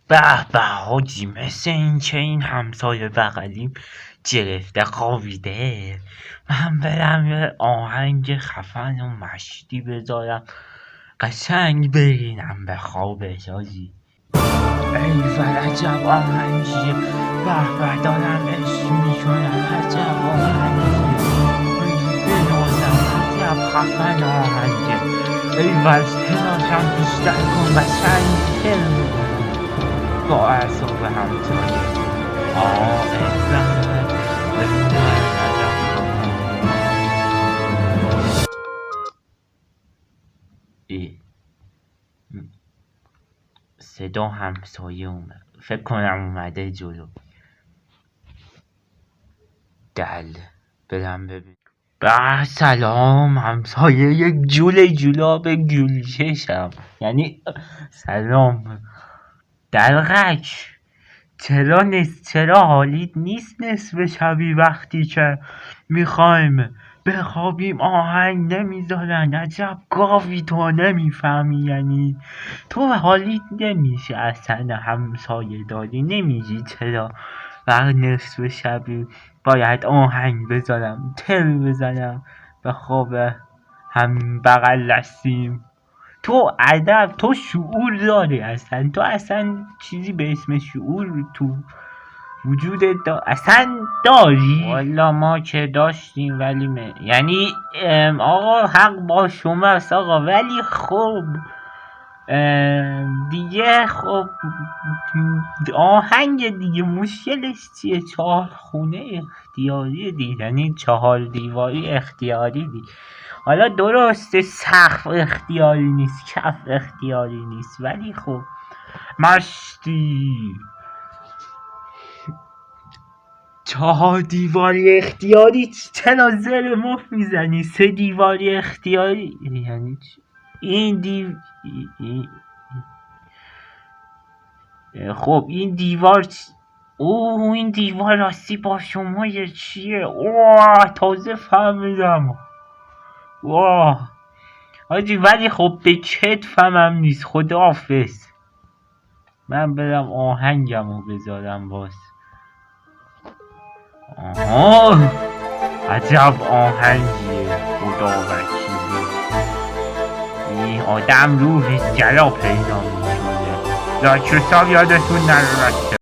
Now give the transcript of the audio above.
به به حاجی، مثل این که این همسایه بغلیم گرفته خوابیده. من برم یه آهنگ خفن و مشتی بذارم قشنگ برینم به خوابش حاجی. ایول عجب آهنگیه، به به دارم عشق میکنم، عجب آهنگیه حاجی، بنازم عجب خفن آهنگه. ایول تراشم بیشتر کن قشنگ تر با اعصاب همسایه. صدا همسایه اومد، فکر کنم اومده جلو. دل برم ببین. به سلام همسایه، یک جولاب گولچشم، یعنی سلام دلغک. چرا حالیت نیست نصف شبی وقتی که میخوایم بخوابیم آهنگ نمیذارن؟ عجب گاوی تو، نمیفهمی؟ یعنی تو حالیت نمیشه اصلا همسایه داری، نمیگی چرا وقت نصف شبی باید آهنگ بذارم تر بزنم به خواب هم بغل دستیم؟ تو ادب، تو شعور داری اصلا؟ تو اصلا چیزی به اسم شعور تو وجودت اصلا داری؟ والا ما که داشتیم ولی یعنی آقا حق با شما است آقا، ولی خب دیگه خب آهنگ دیگه مشکلش چیه؟ 4 خونه اختیاری دیگه، یعنی 4 دیواری اختیاری دیگه. حالا درسته سقف اختیاری نیست، کف اختیاری نیست، ولی خب مشتی 4 دیواری اختیاری چرا زر مخ میزنی؟ 3 دیواری اختیاری یعنی این خب این دیوار این دیوار راستی با شما چیه؟ تازه فهمیدم. حاجی ولی خب به کتفم هم نیست. خداحافظ، من برم آهنگمو بذارم باز. عجب آهنگیه، خدا وکیلی. این آدم روحش جلا پیدا میکنه. لاکشتاب یادتون نره.